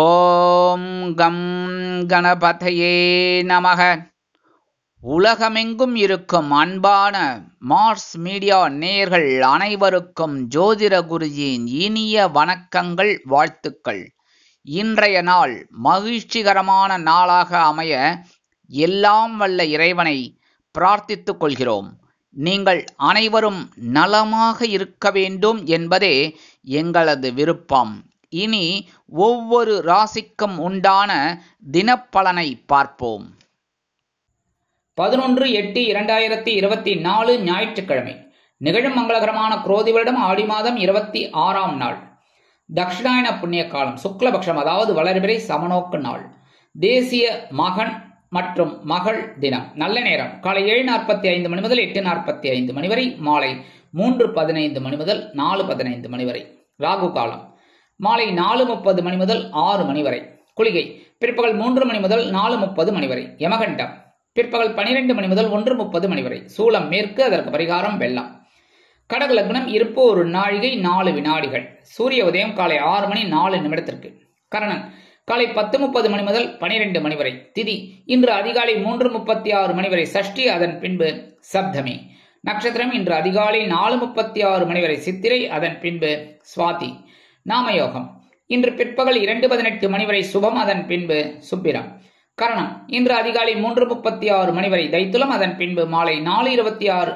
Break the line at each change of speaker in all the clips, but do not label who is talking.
ஓம் come கணபதையே நமக. உலகமெங்கும் இருக்கும் அன்பான மார்ஸ் மீடியா நேயர்கள் அனைவருக்கும் ஜோதிட குருஜியின் இனிய வணக்கங்கள், வாழ்த்துக்கள். இன்றைய நாள் மகிழ்ச்சிகரமான நாளாக அமைய எல்லாம் வல்ல இறைவனை பிரார்த்தித்துக் கொள்கிறோம். நீங்கள் அனைவரும் நலமாக இருக்க வேண்டும் என்பதே எங்களது விருப்பம். இனி ஒவ்வொரு ராசிக்கும் உண்டான தினப்பலனை பார்ப்போம். 11/8/2024 ஞாயிற்றுக்கிழமை. நிகழும் மங்களகரமான குரோதி வருடம் ஆடி மாதம் 26ஆம் நாள். தக்ஷிணாயன புண்ணிய காலம், சுக்லபக்ஷம், அதாவது வளர்பிறை சமநோக்கு நாள். தேசிய மகன் மற்றும் மகள் தினம். நல்ல நேரம் காலை 7:45 மணி முதல் 8:45 மணி வரை, மாலை 3:15 மணி முதல் 4:15 மணி வரை. ராகு காலம் மாலை 4:30 மணி முதல் 6 மணி வரை. குளிகை பிற்பகல் 3 மணி முதல் 4:30 மணி வரை. யமகண்டம் பிற்பகல் 12 மணி முதல் 1:30 மணி வரை. சூலம் மேற்கு, அதற்கு பரிகாரம் வெள்ளம். கடக லக்னம், இருப்பு 1 நாழிகை 4 வினாடிகள். சூரிய உதயம் காலை 6 மணி 4 நிமிடத்திற்கு. கரணன் காலை 10:30 மணி முதல் 12 மணி வரை. திதி இன்று அதிகாலை 3:36 மணி வரை சஷ்டி, அதன் பின்பு சப்தமி. நட்சத்திரம் இன்று அதிகாலை 4:36 மணி வரை சித்திரை, அதன் பின்பு சுவாதி. நாமயோகம் இன்று பிற்பகல் 2:18 மணி வரை சுபம், அதன் பின்பு சுப்பிரம். கரணம் இன்று அதிகாலை 3:36 மணி வரை தைத்துலம், அதன் பின்பு மாலை 4:26,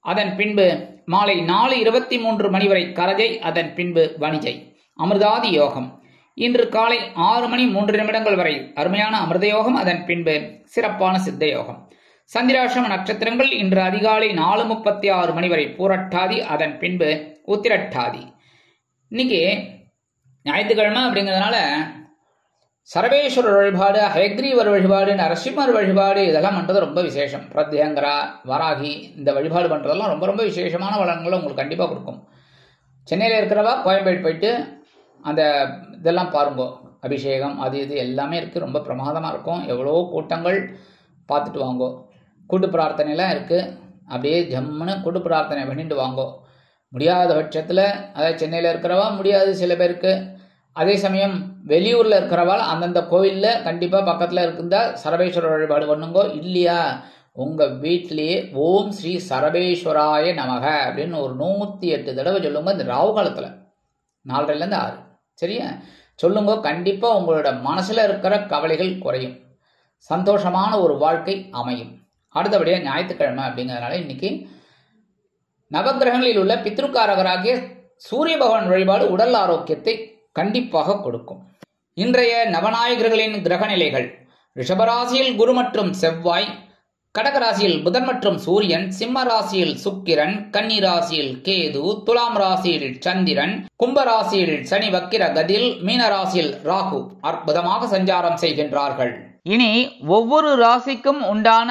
அதன் பின்பு மாலை 4:23 மணி வரை கரஜை, அதன் பின்பு வணிஜை. அமிர்தாதி யோகம் இன்று காலை 6 மணி 3 நிமிடங்கள் வரை அருமையான அமிர்த யோகம், அதன் பின்பு சிறப்பான சித்த யோகம். சந்திராசிரம நட்சத்திரங்கள் இன்று அதிகாலை 4:36 மணி வரை பூரட்டாதி, அதன் பின்பு உத்திரட்டாதி. இன்னைக்கு ஞாயிற்றுக்கிழமை அப்படிங்கிறதுனால சரபேஸ்வரர் வழிபாடு, ஹயக்ரீவர் வழிபாடு, நரசிம்மர் வழிபாடு இதெல்லாம் பண்ணுறது ரொம்ப விசேஷம். பிரத்யங்கரா, வராகி இந்த வழிபாடு பண்ணுறதெல்லாம் ரொம்ப ரொம்ப விசேஷமான வளங்களை உங்களுக்கு கண்டிப்பாக கொடுக்கும். சென்னையில் இருக்கிறவா கோயம்பேடு போயிட்டு அந்த இதெல்லாம் பாருங்க. அபிஷேகம் அது இது எல்லாமே இருக்குது, ரொம்ப பிரமாதமாக இருக்கும். எவ்வளோ கூட்டங்கள் பார்த்துட்டு வாங்கோ. கூட்டு பிரார்த்தனைலாம் இருக்குது, அப்படியே ஜம்முன்னு கூட்டு பிரார்த்தனை பண்ணிட்டு வாங்கோ. முடியாத பட்சத்தில், அதாவது சென்னையில் இருக்கிறவா முடியாது சில பேருக்கு, அதே சமயம் வெளியூரில் இருக்கிறவாள் அந்தந்த கோயிலில் கண்டிப்பாக பக்கத்தில் இருக்குந்தா சரபேஸ்வரர் வழிபாடு பண்ணுங்கோ. இல்லையா உங்கள் வீட்டிலேயே ஓம் ஸ்ரீ சரபேஸ்வராய நமக அப்படின்னு ஒரு 108 தடவை சொல்லுங்க. இந்த ராவு காலத்தில் 4:30 6 சரியா சொல்லுங்க. கண்டிப்பாக உங்களோட மனசில் இருக்கிற கவலைகள் குறையும், சந்தோஷமான ஒரு வாழ்க்கை அமையும். அடுத்தபடியாக ஞாயிற்றுக்கிழமை அப்படிங்கிறதுனால இன்னைக்கு நவகிரகங்களில் உள்ள பித்ருக்காரகராகிய சூரிய பகவான் வழிபாடு உடல் ஆரோக்கியத்தை கண்டிப்பாக கொடுக்கும். இன்றைய நவநாயகர்களின் கிரக நிலைகள்: ரிஷபராசியில் குரு மற்றும் செவ்வாய், கடகராசியில் புதன் மற்றும் சூரியன், சிம்ம ராசியில் சுக்கிரன், கன்னி ராசியில் கேது, துலாம் ராசியில் சந்திரன், கும்பராசியில் சனி வக்கிர கதியில், மீன ராசியில் ராகு அற்புதமாக சஞ்சாரம் செய்கின்றார்கள். இனி ஒவ்வொரு ராசிக்கும் உண்டான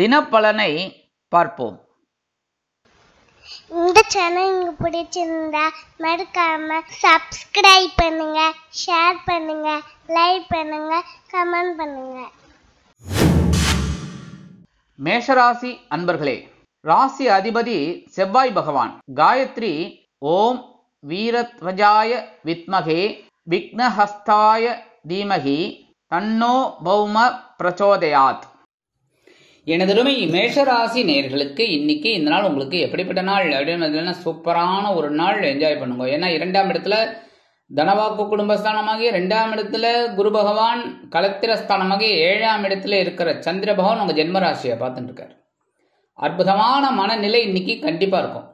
தினப்பலனை பார்ப்போம்.
இந்த சேனல் உங்களுக்கு பிடிச்சிருந்தா மறக்காம சப்ஸ்கிரைப் பண்ணுங்க, ஷேர் பண்ணுங்க, லைக் பண்ணுங்க, கமெண்ட் பண்ணுங்க.
மேஷராசி அன்பர்களே, ராசி அதிபதி செவ்வாய் பகவான். காயத்ரி ஓம் வீரத்வஜாய வித்மகே விக்னஹஸ்தாய தீமகி தன்னோ பௌம பிரச்சோதயாத். எனதருமை மேஷராசி நேயர்களுக்கு இன்னைக்கு இந்த நாள் உங்களுக்கு எப்படிப்பட்ட நாள் அப்படின்னு சூப்பரான ஒரு நாள் என்ஜாய் பண்ணுங்க. ஏன்னா 2ஆம் இடத்துல தனவாக்கு குடும்பஸ்தானமாகிய, 2ஆம் இடத்துல குரு பகவான் கலத்திரஸ்தானமாகிய, 7ஆம் இடத்துல இருக்கிற சந்திர பகவான் உங்க ஜென்மராசியை பார்த்துட்டு இருக்காரு. அற்புதமான மனநிலை இன்னைக்கு கண்டிப்பா இருக்கும்.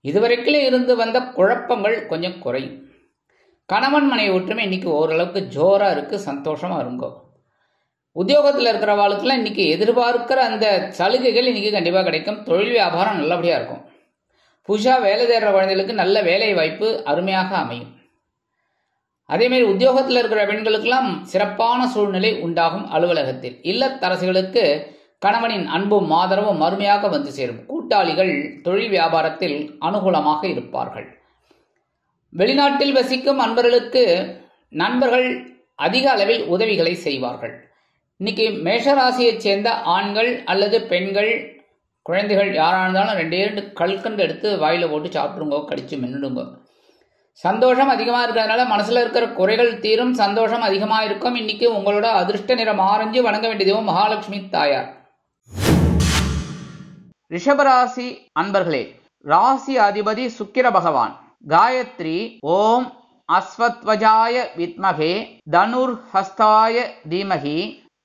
இதுவரைக்கும் இருந்து வந்த குழப்பங்கள் கொஞ்சம் குறையும். கணவன் மனைவி ஒற்றுமை இன்னைக்கு ஓரளவுக்கு ஜோரா இருக்கு, சந்தோஷமா இருங்கோ. உத்தியோகத்தில் இருக்கிறவாளுக்கெல்லாம் இன்னைக்கு எதிர்பார்க்கிற அந்த சலுகைகள் இன்னைக்கு கண்டிப்பாக கிடைக்கும். தொழில் வியாபாரம் நல்லபடியாக இருக்கும். புதுசாக வேலை தேடுற குழந்தைகளுக்கு நல்ல வேலை வாய்ப்பு அருமையாக அமையும். அதேமாதிரி உத்தியோகத்தில் இருக்கிற பெண்களுக்கெல்லாம் சிறப்பான சூழ்நிலை உண்டாகும். அலுவலகத்தில் இல்லத்தரசிகளுக்கு கணவனின் அன்பும் ஆதரவும் அருமையாக வந்து சேரும். கூட்டாளிகள் தொழில் வியாபாரத்தில் அனுகூலமாக இருப்பார்கள். வெளிநாட்டில் வசிக்கும் அன்பர்களுக்கு நண்பர்கள் அதிக அளவில் உதவிகளை செய்வார்கள். இன்னைக்கு மேஷராசியைச் சேர்ந்த ஆண்கள் அல்லது பெண்கள், குழந்தைகள் யாராக இருந்தாலும் 2 கல்கண்டு எடுத்து வாயில போட்டு சாப்பிட்டுருங்கோ, கடிச்சு மென்னுடுங்க. சந்தோஷம் அதிகமாக இருக்கிறதுனால மனசுல இருக்கிற குறைகள் தீரும், சந்தோஷம் அதிகமாக இருக்கும். இன்னைக்கு உங்களோட அதிர்ஷ்ட நிறம் ஆரஞ்சு. வணங்க வேண்டிய தெய்வம் மகாலட்சுமி தாயார். ரிஷபராசி அன்பர்களே, ராசி அதிபதி சுக்கிர பகவான். காயத்ரி ஓம் அஸ்வத்வஜாய வித்மகே தனுர் ஹஸ்தாய தீமகி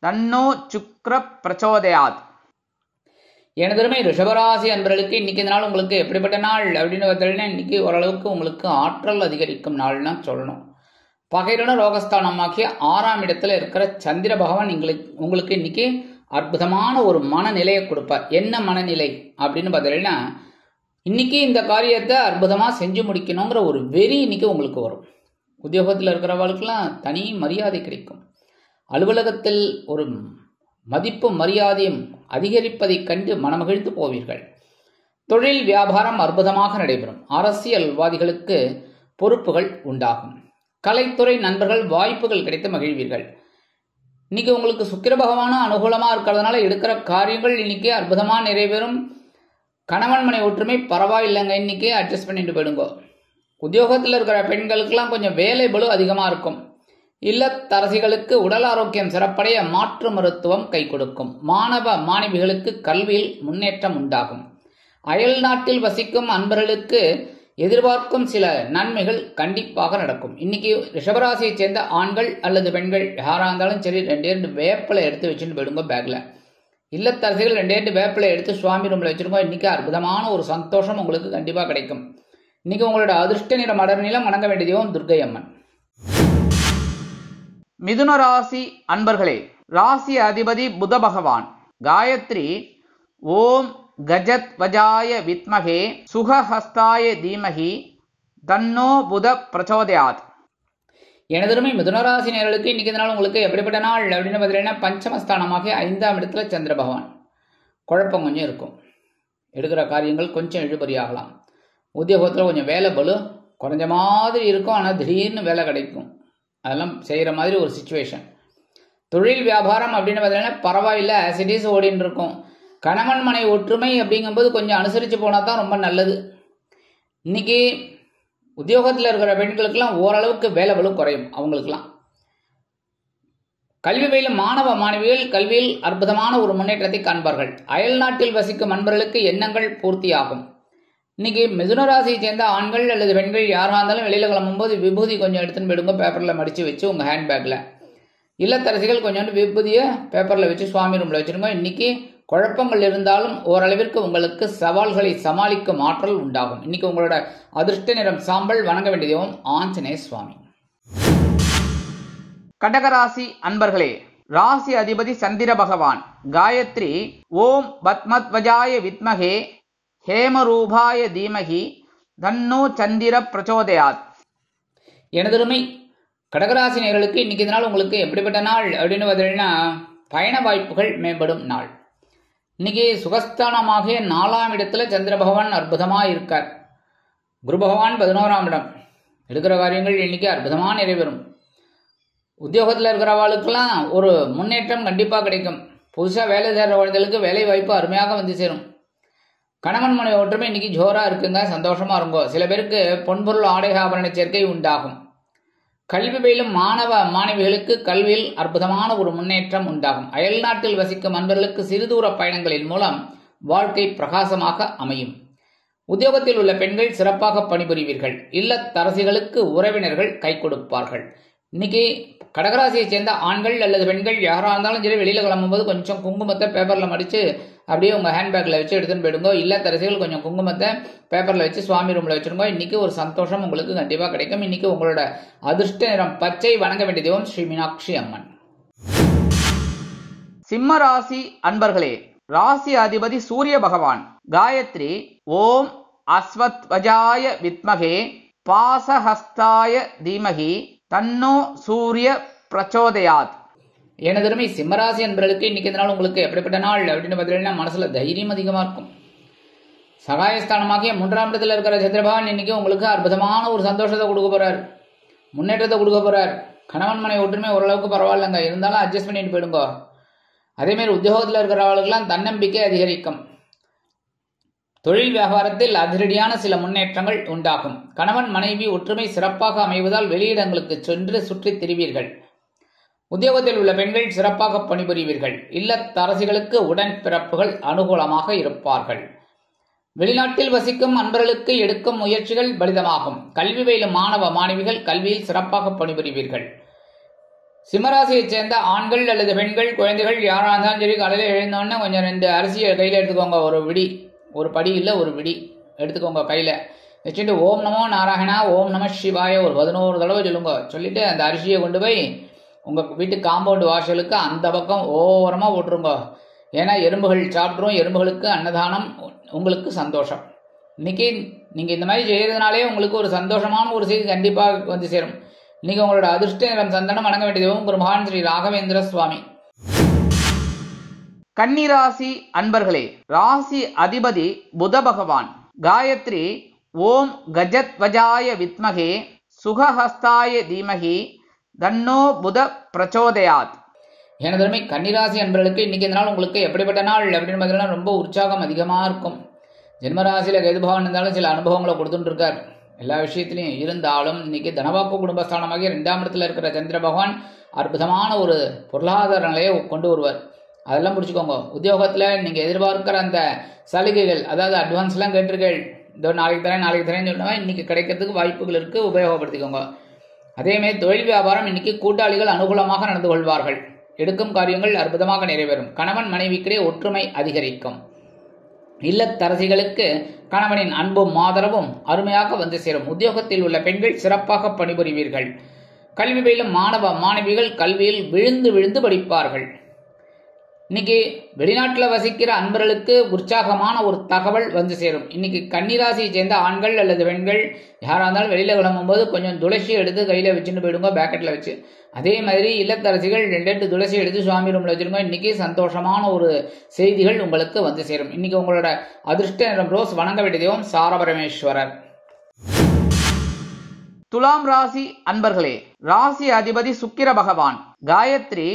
தன்னோ சுக்ர பிரச்சோதயாத். எனதருமை ரிஷபராசி அன்பர்களுக்கு இன்னைக்கு இந்த நாள் உங்களுக்கு எப்படிப்பட்ட நாள் அப்படின்னு பார்த்தீங்கன்னா, இன்னைக்கு ஓரளவுக்கு உங்களுக்கு ஆற்றல் அதிகரிக்கும் நாள்னா சொல்லணும். பகைரண ரோகஸ்தானமாகிய 6ஆம் இடத்துல இருக்கிற சந்திர பகவான் உங்களுக்கு இன்னைக்கு அற்புதமான ஒரு மனநிலையை கொடுப்பார். என்ன மனநிலை அப்படின்னு பார்த்தீங்கன்னா, இன்னைக்கு இந்த காரியத்தை அற்புதமா செஞ்சு முடிக்கணுங்கிற ஒரு வெறி இன்னைக்கு உங்களுக்கு வரும். உத்தியோகத்தில் இருக்கிறவர்களுக்கெல்லாம் தனி மரியாதை கிடைக்கும். அலுவலகத்தில் ஒரு மதிப்பு மரியாதையும் அதிகரிப்பதைக் கண்டு மனமகிழ்ந்து போவீர்கள். தொழில் வியாபாரம் அற்புதமாக நடைபெறும். அரசியல்வாதிகளுக்கு பொறுப்புகள் உண்டாகும். கலைத்துறை நண்பர்கள் வாய்ப்புகள் கிடைத்து மகிழ்வீர்கள். இன்னைக்கு உங்களுக்கு சுக்கிர பகவான அனுகூலமா இருக்கிறதுனால எடுக்கிற காரியங்கள் இன்னைக்கு அற்புதமா நிறைவேறும். கணவன் மனை ஒற்றுமை பரவாயில்லைங்க, இன்னைக்கு அட்ஜஸ்ட் பண்ணிட்டு போயிடுங்க. உத்தியோகத்தில் இருக்கிற பெண்களுக்கெல்லாம் கொஞ்சம் வேலை பளு அதிகமாக இருக்கும். இல்லத்தரசிகளுக்கு உடல் ஆரோக்கியம் சிறப்படைய மாற்று மருத்துவம் கை கொடுக்கும். மாணவ மாணவிகளுக்கு கல்வியில் முன்னேற்றம் உண்டாகும். அயல் நாட்டில் வசிக்கும் அன்பர்களுக்கு எதிர்பார்க்கும் சில நன்மைகள் கண்டிப்பாக நடக்கும். இன்னைக்கு ரிஷபராசியை சேர்ந்த ஆண்கள் அல்லது பெண்கள் யாராக இருந்தாலும் சரி, 2 வேப்பிலை எடுத்து வச்சுட்டு போயிடுங்க பேக்ல. இல்லத்தரசிகள் 2 வேப்பிலை எடுத்து சுவாமி ரூம்ல வச்சிருக்கோம். இன்னைக்கு அற்புதமான ஒரு சந்தோஷம் உங்களுக்கு கண்டிப்பாக கிடைக்கும். இன்னைக்கு உங்களோட அதிர்ஷ்ட நிற மலர் நிலம். வணங்க வேண்டிய தெய்வம் துர்க்கை அம்மன். மிதுன ராசி அன்பர்களே, ராசி அதிபதி புத பகவான். காயத்ரி ஓம் கஜத் வஜாய வித்மகே சுகஹஸ்தாய தீமகி தன்னோ புத பிரச்சோதயாத். எனதருமை மிதுனராசி நேயர்களுக்கு இன்னைக்கு இந்த நாள் உங்களுக்கு எப்படிப்பட்ட நாள் அப்படின்னு பார்த்தீங்கன்னா, பஞ்சமஸ்தானமாக 5ஆம் இடத்துல சந்திர பகவான். குழப்பம் கொஞ்சம் இருக்கும். எடுக்கிற காரியங்கள் கொஞ்சம் இழுபறியாகலாம். உத்தியோகத்தில் கொஞ்சம் வேலை பளு குறைஞ்ச மாதிரி இருக்கும், ஆனால் திடீர்னு வேலை கிடைக்கும். அதெல்லாம் செய்கிற மாதிரி ஒரு சிச்சுவேஷன். தொழில் வியாபாரம் அப்படின்னு பார்த்தீங்கன்னா பரவாயில்லை, ஆசிட்டிஸ் ஓடின்னு இருக்கும். கணவன் மனை ஒற்றுமை அப்படிங்கும்போது கொஞ்சம் அனுசரித்து போனால் தான் ரொம்ப நல்லது. இன்னைக்கு உத்தியோகத்தில் இருக்கிற பெண்களுக்கெல்லாம் ஓரளவுக்கு வேலை பளு குறையும். அவங்களுக்கெல்லாம் கல்வி பயிலும் மாணவ மாணவிகள் கல்வியில் அற்புதமான ஒரு முன்னேற்றத்தை காண்பார்கள். அயல் நாட்டில் வசிக்கும் அன்பர்களுக்கு எண்ணங்கள் பூர்த்தியாகும். இன்னைக்கு மிதுனராசியை சேர்ந்த ஆண்கள் அல்லது பெண்கள் யாராக இருந்தாலும் வெளியில் கிளம்பும்போது விபூதி கொஞ்சம் எடுத்துன்னு போயிடுங்க, பேப்பரில் மடித்து வச்சு உங்கள் ஹேண்ட்பேக்கில். இல்லத்தரசிகள் கொஞ்சோண்டு விபூதியை பேப்பரில் வச்சு சுவாமி ரூமில் வச்சுருங்க. இன்னைக்கு குழப்பங்கள் இருந்தாலும் ஓரளவிற்கு உங்களுக்கு சவால்களை சமாளிக்கும் ஆற்றல் உண்டாகும். இன்னைக்கு உங்களோட அதிர்ஷ்ட நிறம் சாம்பல். வணங்க வேண்டிய தெய்வம் ஆஞ்சநேய சுவாமி. கடகராசி அன்பர்களே, ராசி அதிபதி சந்திர பகவான். காயத்ரி ஓம் பத்மத்வஜாய வித்மகே ஹேமரூபாய தீமகி தன்னோ சந்திர பிரச்சோதயாத். எனதருமை கடகராசி நேயர்களுக்கு இன்னைக்கு இந்த நாள் உங்களுக்கு எப்படிப்பட்ட நாள் அப்படின்னு பார்த்தீங்கன்னா, பயண வாய்ப்புகள் மேம்படும் நாள். இன்னைக்கு சுகஸ்தானமாக 4ஆம் இடத்துல சந்திர பகவான் அற்புதமாக இருக்கார். குரு பகவான் 11ஆம் இடம். எடுக்கிற காரியங்கள் இன்னைக்கு அற்புதமாக நிறைவேறும். உத்தியோகத்தில் இருக்கிறவாளுக்கெல்லாம் ஒரு முன்னேற்றம் கண்டிப்பாக கிடைக்கும். புதுசாக வேலை செய்கிற குழந்தைகளுக்கு வேலை வாய்ப்பு அருமையாக வந்து சேரும். கணவன் மனை ஒற்றுமை இன்னைக்கு ஜோராக இருக்குங்க, சந்தோஷமாக இருக்கும். சில பேருக்கு பொன்பொருள் ஆடை ஆபரண சேர்க்கை உண்டாகும். கல்வி பயிலும் மாணவ மாணவிகளுக்கு கல்வியில் அற்புதமான ஒரு முன்னேற்றம் உண்டாகும். அயல் நாட்டில் வசிக்கும் அன்பர்களுக்கு சிறுதூர பயணங்களின் மூலம் வாழ்க்கை பிரகாசமாக அமையும். உத்தியோகத்தில் உள்ள பெண்கள் சிறப்பாக பணிபுரிவீர்கள். இல்லத்தரசிகளுக்கு உறவினர்கள் கை கொடுப்பார்கள். இன்னைக்கு கடகராசியை சேர்ந்த ஆண்கள் அல்லது பெண்கள் யாராக இருந்தாலும் சரி, வெளியில் கிளம்பும்போது கொஞ்சம் குங்குமத்தை பேப்பரில் மடித்து அப்படியே உங்கள் ஹேண்ட்பேக்கில் வச்சு எடுத்துன்னு போயிடுங்க. இல்லத்தரசிகள் கொஞ்சம் குங்குமத்தை பேப்பரில் வச்சு சுவாமி ரூமில் வச்சுருங்க. இன்னைக்கு ஒரு சந்தோஷம் உங்களுக்கு கண்டிப்பாக கிடைக்கும். இன்னைக்கு உங்களோட அதிர்ஷ்ட நிறம் பச்சை. வணங்க வேண்டிய தெய்வம் ஸ்ரீ மீனாட்சி அம்மன். சிம்ம ராசி அன்பர்களே, ராசி அதிபதி சூரிய பகவான். காயத்ரி ஓம் அஸ்வத்வஜாய வித்மகே பாசஹஸ்தாய தீமகி தன்னோ சூரிய பிரச்சோதயாத். எனதருமை சிம்மராசி அன்பர்களுக்கு இன்னைக்கு இந்த நாள் உங்களுக்கு எப்படிப்பட்ட நாள் அப்படின்னு பார்த்தீங்கன்னா, மனசுல தைரியம் அதிகமாக இருக்கும். சகாயஸ்தானமாகிய 3ஆம் இடத்துல இருக்கிற சந்திரபகவான் இன்னைக்கு உங்களுக்கு அற்புதமான ஒரு சந்தோஷத்தை கொடுக்க போறார், முன்னேற்றத்தை கொடுக்க போறார். கணவன் மனை ஒற்றுமை ஓரளவுக்கு பரவாயில்லைங்க, இருந்தாலும் அட்ஜஸ்ட் பண்ணிட்டு போயிடுங்க. அதேமாரி உத்தியோகத்தில் இருக்கிறவர்களுக்கெல்லாம் தன்னம்பிக்கை அதிகரிக்கும். தொழில் வியாபாரத்தில் அதிரடியான சில முன்னேற்றங்கள் உண்டாகும். கணவன் மனைவி ஒற்றுமை சிறப்பாக அமைவதால் வெளியிடங்களுக்கு சென்று சுற்றித் திரிவீர்கள். உத்தியோகத்தில் உள்ள பெண்கள் சிறப்பாக பணிபுரிவீர்கள். இல்லத்தரசிகளுக்கு உடன்பிறப்புகள் அனுகூலமாக இருப்பார்கள். வெளிநாட்டில் வசிக்கும் அன்பர்களுக்கு எடுக்கும் முயற்சிகள் பலிதமாகும். கல்வி பயிலும் மாணவ மாணவிகள் கல்வியில் சிறப்பாக பணிபுரிவீர்கள். சிம்மராசியைச் சேர்ந்த ஆண்கள் அல்லது பெண்கள், குழந்தைகள் யாராக இருந்தாலும் சரி, காலையில் எழுந்தோடனே கொஞ்சம் 2 அரிசியை கையில் எடுத்துக்கோங்க. ஒரு படி இல்லை, ஒரு விடி எடுத்துக்கோங்க கையில் வச்சுட்டு ஓம் நமோ நாராயணா, ஓம் நம சிவாய ஒரு 11 தடவை சொல்லுங்க. சொல்லிட்டு அந்த அரிசியை கொண்டு போய் உங்கள் வீட்டு காம்பவுண்ட் வாசலுக்கு அந்த பக்கம் ஓரமாக போட்டுருங்க. ஏன்னா எறும்புகள் சாப்பிட்ரும். எறும்புகளுக்கு அன்னதானம், உங்களுக்கு சந்தோஷம். இன்னைக்கு நீங்கள் இந்த மாதிரி செய்யறதுனாலே உங்களுக்கு ஒரு சந்தோஷமான ஒரு செய்தி கண்டிப்பாக வந்து சேரும். இன்னைக்கு உங்களோட அதிர்ஷ்ட நிறம் சந்தனம். வணங்க வேண்டிய தெய்வம் குரு மகான் ஸ்ரீ ராகவேந்திர சுவாமி.
கன்னிராசி அன்பர்களே, ராசி அதிபதி புத பகவான். காயத்ரி ஓம் கஜத்வஜாய வித்மகே சுகஹஸ்தாய தீமகி தன்னோ புத பிரச்சோதயாத்.
எனதருமை கன்னிராசி அன்பர்களுக்கு இன்னைக்கு இந்த நாள் உங்களுக்கு எப்படிப்பட்ட நாள் அப்படின்னு பார்த்தீங்கன்னா ரொம்ப உற்சாகம் அதிகமாக இருக்கும். ஜென்மராசியில் கேது பகவான் இருந்தாலும் சில அனுபவங்களை கொடுத்துட்டு இருக்கார் எல்லா விஷயத்திலையும். இருந்தாலும் இன்னைக்கு தனவாக்கு குடும்பஸ்தானமாகிய 2ஆம் இடத்துல இருக்கிற சந்திர பகவான் அற்புதமான ஒரு பொருளாதார நிலையை கொண்டு வருவார். அதெல்லாம் பிடிச்சிக்கோங்க. உத்தியோகத்தில் நீங்கள் எதிர்பார்க்கிற அந்த சலுகைகள், அதாவது அட்வான்ஸ்லாம் கேட்டிருக்கீர்கள், இதோ நாளைக்கு தரேன்னு சொன்னால் இன்னைக்கு கிடைக்கிறதுக்கு வாய்ப்புகள் இருக்குது, உபயோகப்படுத்திக்கோங்க. அதேமாதிரி தொழில் வியாபாரம் இன்னைக்கு கூட்டாளிகள் அனுகூலமாக நடந்து கொள்வார்கள். எடுக்கும் காரியங்கள் அற்புதமாக நிறைவேறும். கணவன் மனைவிக்கிடையே ஒற்றுமை அதிகரிக்கும். இல்லத்தரசிகளுக்கு கணவனின் அன்பும் ஆதரவும் அருமையாக வந்து சேரும். உத்தியோகத்தில் உள்ள பெண்கள் சிறப்பாக பணிபுரிவீர்கள். கல்வி பயிலும் மாணவ மாணவிகள் கல்வியில் விழுந்து படிப்பார்கள். இன்னைக்கு வெளிநாட்டில் வசிக்கிற அன்பர்களுக்கு உற்சாகமான ஒரு தகவல் வந்து சேரும். இன்னைக்கு கன்னிராசியை சேர்ந்த ஆண்கள் அல்லது பெண்கள் யாராக இருந்தாலும் வெளியில் கிளம்பும்போது கொஞ்சம் துளசி எடுத்து கையில் வச்சுட்டு போயிடுங்க, பேக்கெட்டில் வச்சு. அதே மாதிரி இல்லத்தரசிகள் 2 துளசி எடுத்து சுவாமி ரூமில் வச்சுருங்க. இன்னைக்கு சந்தோஷமான ஒரு செய்திகள் உங்களுக்கு வந்து சேரும். இன்னைக்கு உங்களோட அதிர்ஷ்ட நிறம் ரோஸ். வணங்க வேண்டிய தெய்வம் சாரபரமேஸ்வரர்.
துலாம் ராசி அன்பர்களே, ராசி அதிபதி சுக்கிர பகவான். காயத்ரி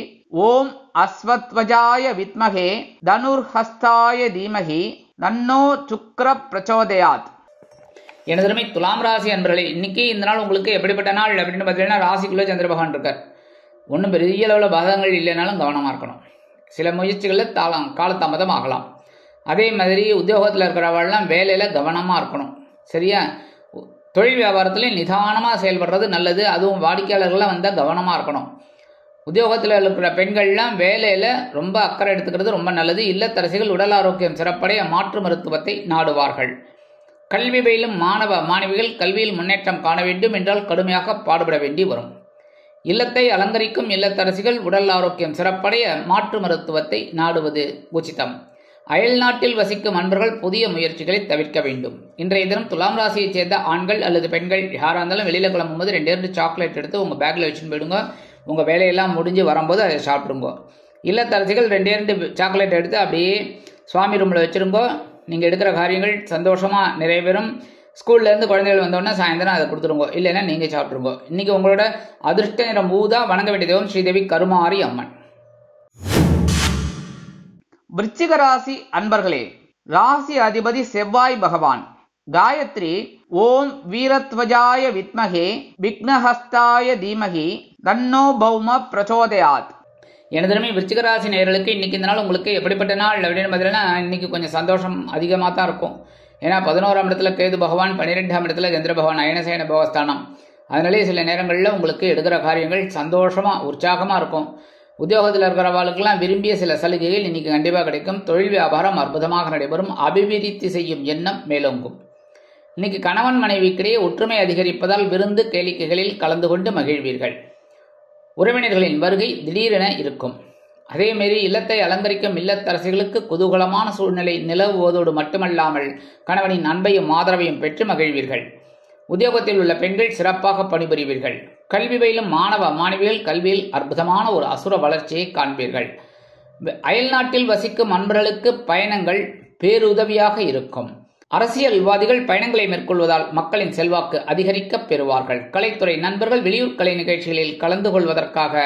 ஓம் அஸ்வத்வஜாய வித்மகே தனுர்ஹஸ்தாய தீமகி தன்னோ சுக்ர பிரச்சோதயாத்.
எனதருமை துலாம் ராசி அன்பர்களே, இன்னைக்கு இந்த நாள் உங்களுக்கு எப்படிப்பட்ட நாள் அப்படின்னு பார்த்தீங்கன்னா, ராசிக்குள்ளே சந்திர பகவான் இருக்கார். ஒன்றும் பெரிய அளவில் பாதகங்கள் இல்லைனாலும் கவனமாக இருக்கணும். சில முயற்சிகளில் காலதாமதம் ஆகலாம். அதே மாதிரி உத்தியோகத்தில் இருக்கிறவெல்லாம் வேலையில் கவனமாக இருக்கணும். சரியா? தொழில் வியாபாரத்தில் நிதானமாக செயல்படுறது நல்லது. அதுவும் வாடிக்கையாளர்கள்லாம் வந்தால் கவனமாக இருக்கணும். உத்தியோகத்தில் இருக்கிற பெண்கள்லாம் வேலையில் ரொம்ப அக்கறை எடுத்துக்கிறது ரொம்ப நல்லது. இல்லத்தரசிகள் உடல் ஆரோக்கியம் சிறப்படைய மாற்று மருத்துவத்தை நாடுவார்கள். கல்வி பயிலும் மாணவ மாணவிகள் கல்வியில் முன்னேற்றம் காண வேண்டும் என்றால் கடுமையாக பாடுபட வேண்டி வரும். இல்லத்தை அலங்கரிக்கும் இல்லத்தரசிகள் உடல் ஆரோக்கியம் சிறப்படைய மாற்று மருத்துவத்தை நாடுவது உச்சிதம். அயல் நாட்டில் வசிக்கும் அன்பர்கள் புதிய முயற்சிகளை தவிர்க்க வேண்டும். இன்றைய தினம் துலாம் ராசியைச் சேர்ந்த ஆண்கள் அல்லது பெண்கள் யாராக இருந்தாலும் வெளியில் கிளம்பும்போது 2 சாக்லேட் எடுத்து உங்கள் பேக்கில் வச்சுன்னு போயிடுங்க. உங்கள் வேலையெல்லாம் முடிஞ்சு வரும்போது அதை சாப்பிட்ருங்க. இல்லத்தரசிகள் 2 சாக்லேட் எடுத்து அப்படியே சுவாமி ரூமில் வச்சுருங்கோ. நீங்கள் எடுக்கிற காரியங்கள் சந்தோஷமாக நிறைவேறும். ஸ்கூல்லேருந்து குழந்தைகள் வந்தோடனே சாயந்தரம் அதை கொடுத்துருங்கோ, இல்லைன்னா நீங்கள் சாப்பிட்ருங்கோ. இன்றைக்கி உங்களோட அதிர்ஷ்ட நிறம் ஊதா. வணங்க வேண்டிய தெய்வம் ஸ்ரீதேவி கருமாரி அம்மன்.
விருச்சிக ராசி அன்பர்களே, ராசி அதிபதி செவ்வாய் பகவான். காயத்ரி ஓம் வீரத்வஜாய வித்மகே விக்னஹஸ்தாய தீமகி தன்னோ பௌம பிரச்சோதயாத்.
எனதருமை விருச்சிக ராசி நேயர்களுக்கு இன்னைக்கு இந்த நாள் உங்களுக்கு எப்படிப்பட்ட நாள் அப்படின்னு பார்த்தீங்கன்னா, இன்னைக்கு கொஞ்சம் சந்தோஷம் அதிகமாக தான் இருக்கும். ஏன்னா 11ஆம் இடத்துல கேது பகவான், 12ஆம் இடத்துல சந்திர பகவான், அயனசேன பகவஸ்தானம். அதனாலே சில நேரங்களில் உங்களுக்கு எடுக்கிற காரியங்கள் சந்தோஷமாக உற்சாகமாக இருக்கும். உத்தியோகத்தில் இருக்கிறவாளுக்கெல்லாம் விரும்பிய சில சலுகைகள் இன்னைக்கு கண்டிப்பாக கிடைக்கும். தொழில் வியாபாரம் அற்புதமாக நடைபெறும். அபிவிருத்தி செய்யும் எண்ணம் மேலோங்கும். இன்னைக்கு கணவன் மனைவிக்கிடையே ஒற்றுமை அதிகரிப்பதால் விருந்து கேளிக்கைகளில் கலந்து கொண்டு மகிழ்வீர்கள். உறவினர்களின் வருகை திடீரென இருக்கும். அதேமாரி இல்லத்தை அலங்கரிக்கும் இல்லத்தரசிகளுக்கு குதூகலமான சூழ்நிலை நிலவுவதோடு மட்டுமல்லாமல் கணவனின் அன்பையும் ஆதரவையும் பெற்று மகிழ்வீர்கள். உத்தியோகத்தில் உள்ள பெண்கள் சிறப்பாக பணிபுரிவீர்கள். கல்வி பயிலும் மாணவ மாணவிகள் கல்வியில் அற்புதமான ஒரு அசுர வளர்ச்சியை காண்பீர்கள். அயல் நாட்டில் வசிக்கும் அன்பர்களுக்கு பயணங்கள் பேருதவியாக இருக்கும். அரசியல்வாதிகள் பயணங்களை மேற்கொள்வதால் மக்களின் செல்வாக்கு அதிகரிக்க பெறுவார்கள். கலைத்துறை நண்பர்கள் வெளியூர் கலை நிகழ்ச்சிகளில் கலந்து கொள்வதற்காக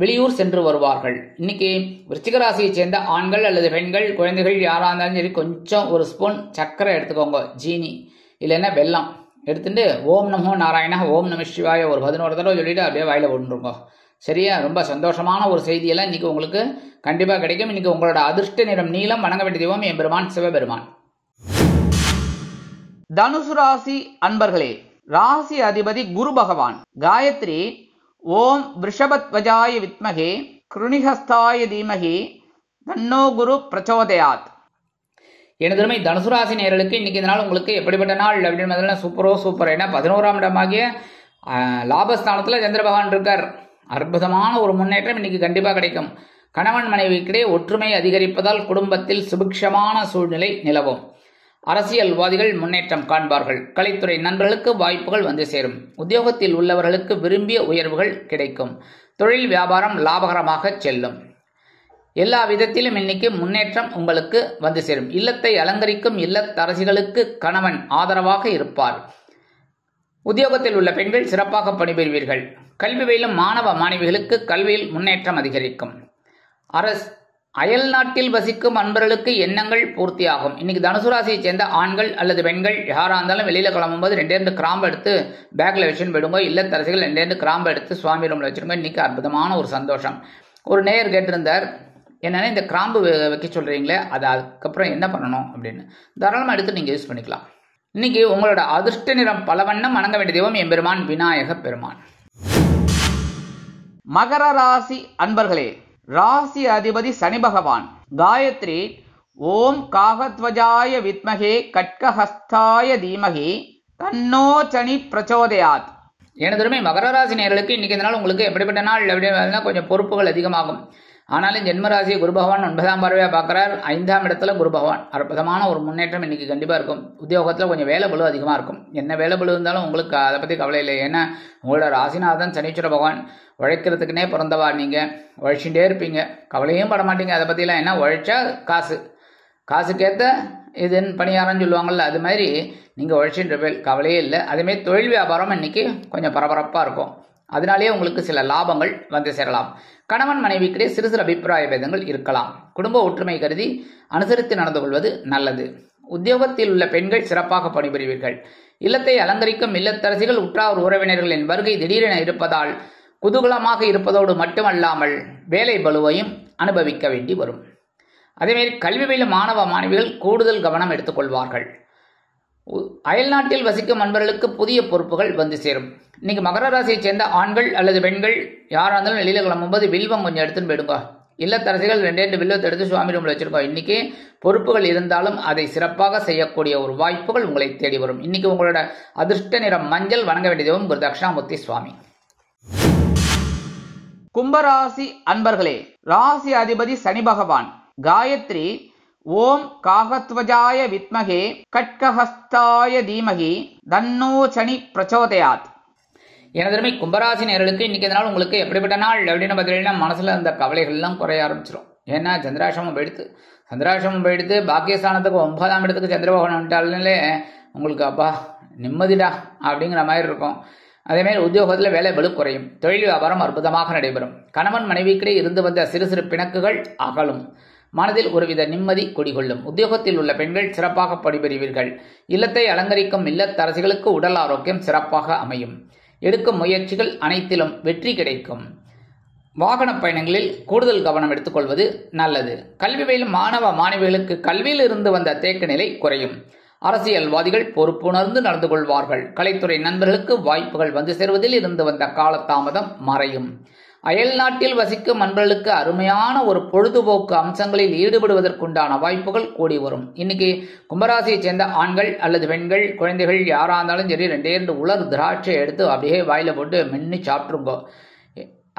வெளியூர் சென்று வருவார்கள். இன்னைக்கு விருச்சிக ராசியை சேர்ந்த ஆண்கள் அல்லது பெண்கள், குழந்தைகள் யாரா இருந்தாலும் சரி, கொஞ்சம் ஒரு ஸ்பூன் சர்க்கரை எடுத்துக்கோங்க, ஜீனி இல்லைன்னா வெல்லம் எடுத்துட்டு ஓம் நமோ நாராயணா, ஓம் நம சிவாய ஒரு 11 தடவை சொல்லிட்டு அப்படியே வாயில போட்டுருங்க. சரியா? ரொம்ப சந்தோஷமான ஒரு செய்தியெல்லாம் இன்னைக்கு உங்களுக்கு கண்டிப்பா கிடைக்கும். இன்னைக்கு உங்களோட அதிர்ஷ்ட நிறம் நீலம். வணங்க வேண்டிய தெய்வம் எம்பெருமான் சிவபெருமான்.
தனுசு ராசி அன்பர்களே, ராசி அதிபதி குரு பகவான். காயத்ரி ஓம் விருஷபத்வஜாய வித்மகே கிருணிஹஸ்தாய தீமகி தன்னோ குரு பிரச்சோதயாத்.
எனதுமை தனுசு ராசி நேயர்களுக்கு இன்னைக்கு இந்த நாள் உங்களுக்கு எப்படிப்பட்ட நாள் அப்படின்னு சூப்பர். ஏன்னா 11ஆம் இடமாகிய லாபஸ்தானத்துல சந்திர பகவான் இருக்கார். அற்புதமான ஒரு முன்னேற்றம் இன்னைக்கு கண்டிப்பா கிடைக்கும். கணவன் மனைவிக்கிடையே ஒற்றுமை அதிகரிப்பதால் குடும்பத்தில் சுபிக்ஷமான சூழ்நிலை நிலவும். அரசியல்வாதிகள் முன்னேற்றம் காண்பார்கள். கலைத்துறை நண்பர்களுக்கு வாய்ப்புகள் வந்து சேரும். உத்தியோகத்தில் உள்ளவர்களுக்கு விரும்பிய உயர்வுகள் கிடைக்கும். தொழில் வியாபாரம் லாபகரமாக செல்லும். எல்லா விதத்திலும் இன்னைக்கு முன்னேற்றம் உங்களுக்கு வந்து சேரும். இல்லத்தை அலங்கரிக்கும் இல்லத்தரசிகளுக்கு கணவன் ஆதரவாக இருப்பார். உத்தியோகத்தில் உள்ள பெண்கள் சிறப்பாக பணிபுரிவீர்கள். கல்வி பயிலும் மாணவ மாணவிகளுக்கு கல்வியில் முன்னேற்றம் அதிகரிக்கும். அயல் நாட்டில் வசிக்கும் அன்பர்களுக்கு எண்ணங்கள் பூர்த்தியாகும். இன்னைக்கு தனுசு ராசியை சேர்ந்த ஆண்கள் அல்லது பெண்கள் யாரா இருந்தாலும் வெளியில கிளம்பும்போது 2 கிராம்பு எடுத்து பேக்ல வச்சுன்னு போயிடுங்க. இல்லத்தரசிகள் 2 கிராம்பு எடுத்து சுவாமி ரூம்ல வச்சிருங்க. இன்னைக்கு அற்புதமான ஒரு சந்தோஷம். ஒரு நேயர் கேட்டிருந்தார், என்னன்னா இந்த கிராம்பு வைக்க சொல்றீங்களே, அது அதுக்கப்புறம் என்ன பண்ணணும் அப்படின்னு. தாராளமாக எடுத்து நீங்க யூஸ் பண்ணிக்கலாம். இன்னைக்கு உங்களோட அதிர்ஷ்ட நிறம் பலவண்ணம். வணங்க வேண்டிய தெய்வம் எம்பெருமான் விநாயக பெருமான்.
மகர ராசி அன்பர்களே, ராசி அதிபதி சனி பகவான். காயத்ரி ஓம் காகத்வஜாய வித்மகே கட்கஹஸ்தாய தீமகி தன்னோ சனி பிரச்சோதயாத்.
எனதுமே மகர ராசி நேயர்களுக்கு இன்னைக்கு இந்த நாள் உங்களுக்கு எப்படிப்பட்ட நாள் அப்படின்னு கொஞ்சம் பொறுப்புகள் அதிகமாகும். ஆனாலும் ஜென்மராசியை குரு பகவான் 9ஆம் பார்வையா பார்க்கிறார். 5ஆம் இடத்துல குரு பகவான். அற்புதமான ஒரு முன்னேற்றம் இன்னைக்கு கண்டிப்பா இருக்கும். உத்தியோகத்துல கொஞ்சம் வேலை பளு அதிகமா இருக்கும். என்ன வேலை பளு இருந்தாலும் உங்களுக்கு அதை பத்தி கவலை இல்லை. ஏன்னா உங்களோட ராசிநாதன் சனீஸ்வர பகவான். உழைக்கிறதுக்குன்னே பிறந்தவா, நீங்க உழைச்சுட்டே இருப்பீங்க, கவலையும் பட மாட்டீங்க அதை பத்திலாம். ஏன்னா உழைச்சா காசுக்கேத்த இதுன்னு பணியாரன்னு சொல்லுவாங்கல்ல, அது மாதிரி நீங்க உழைச்சின்ற பேர் கவலையே இல்லை. அதேமாதிரி தொழில் வியாபாரம் இன்னைக்கு கொஞ்சம் பரபரப்பா இருக்கும். அதனாலேயே உங்களுக்கு சில லாபங்கள் வந்து சேரலாம். கணவன் மனைவிக்கிடையே சிறு சிறு அபிப்பிராய பேதங்கள் இருக்கலாம். குடும்ப ஒற்றுமை கருதி அனுசரித்து நடந்து கொள்வது நல்லது. உத்தியோகத்தில் உள்ள பெண்கள் சிறப்பாக பணிபுரிவீர்கள். இல்லத்தை அலங்கரிக்கும் இல்லத்தரசிகள் உற்றார் உறவினர்களின் வருகை திடீரென இருப்பதால் குதூகலமாக இருப்பதோடு மட்டுமல்லாமல் வேலை பளுவையும் அனுபவிக்க வேண்டி வரும். அதேமாதிரி கல்வி பயிலும் மாணவ மாணவிகள் கூடுதல் கவனம் எடுத்துக்கொள்வார்கள். அயல்நாட்டில் வசிக்கும் அன்பர்களுக்கு புதிய பொறுப்புகள் வந்து சேரும். இன்னைக்கு மகர ராசியை சேர்ந்த ஆண்கள் அல்லது பெண்கள் யாரா இருந்தாலும் வெளியில கிளம்பும்போது வில்வம் கொஞ்சம் எடுத்துன்னு போயிடுங்க. இல்லத்தரசிகள் 2 வில்வத்தை எடுத்து சுவாமி ரூம்ல வச்சிருக்கோம். இன்னைக்கு பொறுப்புகள் இருந்தாலும் அதை சிறப்பாக செய்யக்கூடிய ஒரு வாய்ப்புகள் உங்களை தேடி வரும். இன்னைக்கு உங்களோட அதிர்ஷ்ட நிறம் மஞ்சள். வணங்க வேண்டியதும் குரு தட்சிணாமூர்த்தி சுவாமி.
கும்பராசி அன்பர்களே, ராசி அதிபதி சனி பகவான். காயத்ரி ஓம் காகத்வஜாய வித்மகே கட்கஹஸ்தாய தீமகி தன்னோ சனி பிரச்சோதயாத்.
எனதருமை கும்பராசி நேயர்களுக்கு இன்னைக்கு நாள் உங்களுக்கு எப்படிப்பட்ட நாள் அப்படின்னு பார்த்தீங்கன்னா மனசுல அந்த கவலைகள்லாம் குறைய ஆரம்பிச்சிடும். ஏன்னா சந்திராசிரமம் போயிடுத்து பாக்கியஸ்தானத்துக்கு 9ஆம் இடத்துக்கு சந்திரபகவான் வந்துட்டாலே உங்களுக்கு அப்பா நிம்மதிடா அப்படிங்கிற மாதிரி இருக்கும். அதேமாதிரி உத்தியோகத்தில் வேலை பளு குறையும். தொழில் வியாபாரம் அற்புதமாக நடைபெறும். கணவன் மனைவிக்கிடையே இருந்து வந்த சிறு சிறு பிணக்குகள் அகலும். மனதில் ஒருவித நிம்மதி குடிகொள்ளும். உத்தியோகத்தில் உள்ள பெண்கள் சிறப்பாக பணிபுரிவீர்கள். இல்லத்தை அலங்கரிக்கும் இல்லத்தரசிகளுக்கு உடல் ஆரோக்கியம் சிறப்பாக அமையும். எடுக்கும் முயற்சிகள் அனைத்திலும் வெற்றி கிடைக்கும். வாகன பயணங்களில் கூடுதல் கவனம் எடுத்துக்கொள்வது நல்லது. கல்வி பயிலும் மாணவ மாணவிகளுக்கு கல்வியில் இருந்து வந்த தேக்க நிலை குறையும். அரசியல்வாதிகள் பொறுப்புணர்ந்து நடந்து கொள்வார்கள். கலைத்துறை நண்பர்களுக்கு வாய்ப்புகள் வந்து சேருவதில் இருந்து வந்த காலதாமதம் மறையும். அயல் நாட்டில் வசிக்கும் நண்பர்களுக்கு அருமையான ஒரு பொழுதுபோக்கு அம்சங்களில் ஈடுபடுவதற்குண்டான வாய்ப்புகள் கூடி வரும். இன்னைக்கு கும்பராசியை சேர்ந்த ஆண்கள் அல்லது பெண்கள், குழந்தைகள் யாரா இருந்தாலும் சரி 2 உலர் திராட்சை எடுத்து அப்படியே வாயில போட்டு மென்னு சாப்பிட்டுருங்கோ.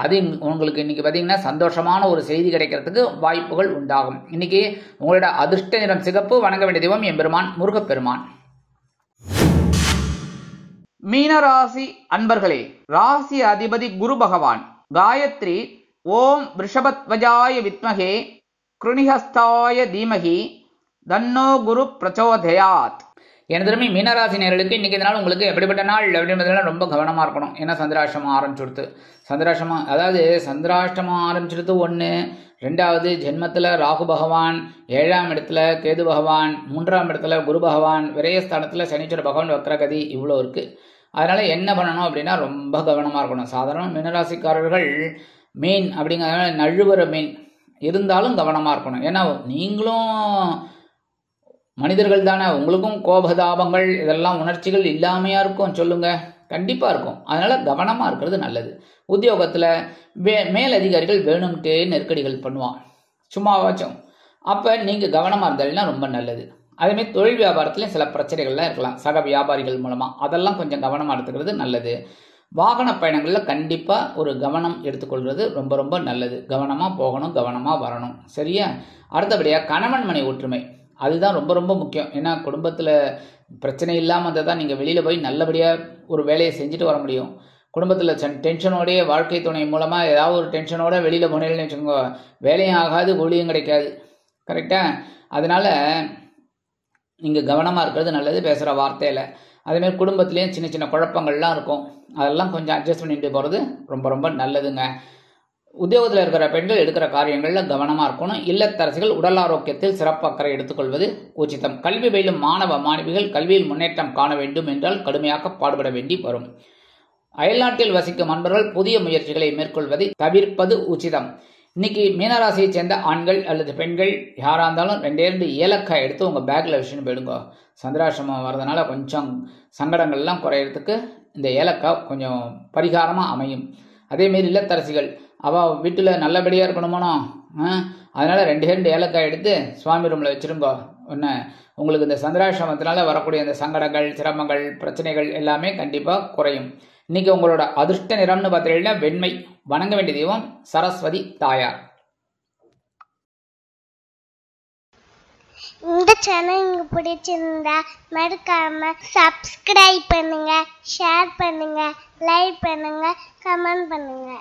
அது உங்களுக்கு இன்னைக்கு பார்த்தீங்கன்னா சந்தோஷமான ஒரு செய்தி கிடைக்கிறதுக்கு வாய்ப்புகள் உண்டாகும். இன்னைக்கு உங்களோட அதிர்ஷ்ட நிறம் சிகப்பு. வணங்க வேண்டிய தெய்வம் எம்பெருமான் முருகப்பெருமான்.
மீனராசி அன்பர்களே, ராசி அதிபதி குரு பகவான். காயத்ரி ஓம் விருஷபத்வஜாய வித்மகே கிருணிஹஸ்தாய தீமகி தன்னோ குரு பிரச்சோதயாத்.
எனதுமே மீனராசி நேயர்களுக்கு இன்னைக்கு இந்த நாள் உங்களுக்கு எப்படிப்பட்ட நாள் அப்படின்றதுலாம் ரொம்ப கவனமா இருக்கணும். ஏன்னா சந்திராஷ்டமம் ஆரம்பிச்சுடுத்து. சந்திராஷ்டமம் அதாவது சந்திராஷ்டமம் ஆரம்பிச்சுடுத்து ஒன்று. ரெண்டாவது ஜென்மத்தில் ராகு பகவான், 7ஆம் இடத்துல கேது பகவான், 3ஆம் இடத்துல குரு பகவான், விரயஸ்தானத்தில் சனீஸ்வர பகவான் வக்ரகதி, இவ்வளோ இருக்கு. அதனால என்ன பண்ணணும் அப்படின்னா ரொம்ப கவனமா இருக்கணும். சாதாரண மீனராசிக்காரர்கள் மீன் அப்படிங்கிறதுனால நழுவுற மீன் இருந்தாலும் கவனமா இருக்கணும். ஏன்னா நீங்களும் மனிதர்கள் தானே, உங்களுக்கும் கோபதாபங்கள் இதெல்லாம் உணர்ச்சிகள் இல்லாமையா இருக்கும் சொல்லுங்க, கண்டிப்பா இருக்கும். அதனால கவனமா இருக்கிறது நல்லது. உத்தியோகத்துல மேலதிகாரிகள் வேணும்ட்டே நெருக்கடிகள் பண்ணுவான் சும்மாவாச்சும், அப்ப நீங்க கவனமா இருந்தாலும்னா ரொம்ப நல்லது. அதேமாதிரி தொழில் வியாபாரத்துலையும் சில பிரச்சனைகள்லாம் இருக்கலாம் சக வியாபாரிகள் மூலமா, அதெல்லாம் கொஞ்சம் கவனமா எடுத்துக்கிறது நல்லது. வாகன பயணங்கள்ல கண்டிப்பா ஒரு கவனம் எடுத்துக்கொள்வது ரொம்ப ரொம்ப நல்லது. கவனமா போகணும், கவனமா வரணும், சரியா? அடுத்தபடியா கணவன் மனை ஒற்றுமை, அதுதான் ரொம்ப ரொம்ப முக்கியம். ஏன்னா குடும்பத்தில் பிரச்சனை இல்லாமல் இருந்தால் தான் நீங்கள் வெளியில் போய் நல்லபடியாக ஒரு வேலையை செஞ்சுட்டு வர முடியும். குடும்பத்தில் டென்ஷனோடைய வாழ்க்கை துணை மூலமாக ஏதாவது ஒரு டென்ஷனோட வெளியில் போனேன்னு வச்சுக்கோங்க, வேலையும் ஆகாது, ஊழியம் கிடைக்காது. கரெக்டாக? அதனால் நீங்கள் கவனமாக இருக்கிறது நல்லது பேசுகிற வார்த்தையில். அதேமாதிரி குடும்பத்துலேயும் சின்ன சின்ன குழப்பங்கள்லாம் இருக்கும், அதெல்லாம் கொஞ்சம் அட்ஜஸ்ட் பண்ணிட்டு போகிறது ரொம்ப ரொம்ப நல்லதுங்க. உத்தியோகத்தில் இருக்கிற பெண்கள் எடுக்கிற காரியங்களில் கவனமாக இருக்கணும். இல்லத்தரசிகள் உடல் ஆரோக்கியத்தில் சிறப்பு அக்கறை எடுத்துக்கொள்வது உச்சிதம். கல்வி பயிலும் மாணவ மாணவிகள் கல்வியில் முன்னேற்றம் காண வேண்டும் என்றால் கடுமையாக பாடுபட வேண்டி வரும். அயல்நாட்டில் வசிக்கும் அன்பர்கள் புதிய முயற்சிகளை மேற்கொள்வதை தவிர்ப்பது உச்சிதம். இன்னைக்கு மீனராசியை சேர்ந்த ஆண்கள் அல்லது பெண்கள் யாராக இருந்தாலும் 2 ஏலக்காய் எடுத்து உங்கள் பேக்கில் வச்சுன்னு போயிடுங்க. சந்திராசிரமம் வர்றதுனால கொஞ்சம் சங்கடங்கள்லாம் குறையிறதுக்கு இந்த ஏலக்காய் கொஞ்சம் பரிகாரமாக அமையும். அதேமாரி இல்லத்தரசிகள் அவள் வீட்டில் நல்லபடியாக இருக்கணுமோனோ, அதனால் 2 ஏலக்காய் எடுத்து சுவாமி ரூமில் வச்சுருங்கோ. ஒன்று உங்களுக்கு இந்த சந்திராசிரமத்தினால வரக்கூடிய இந்த சங்கடங்கள், சிரமங்கள், பிரச்சனைகள் எல்லாமே கண்டிப்பாக குறையும். இன்னைக்கு உங்களோட அதிர்ஷ்ட நிறம்னு பார்த்தீங்கன்னா வெண்மை. வணங்க வேண்டிய தெய்வம் சரஸ்வதி தாயார்.
இந்த சேனல் உங்களுக்கு பிடிச்சிருந்தா மறக்காம சப்ஸ்கிரைப் பண்ணுங்க, ஷேர் பண்ணுங்க, லைக் பண்ணுங்க, கமெண்ட் பண்ணுங்க.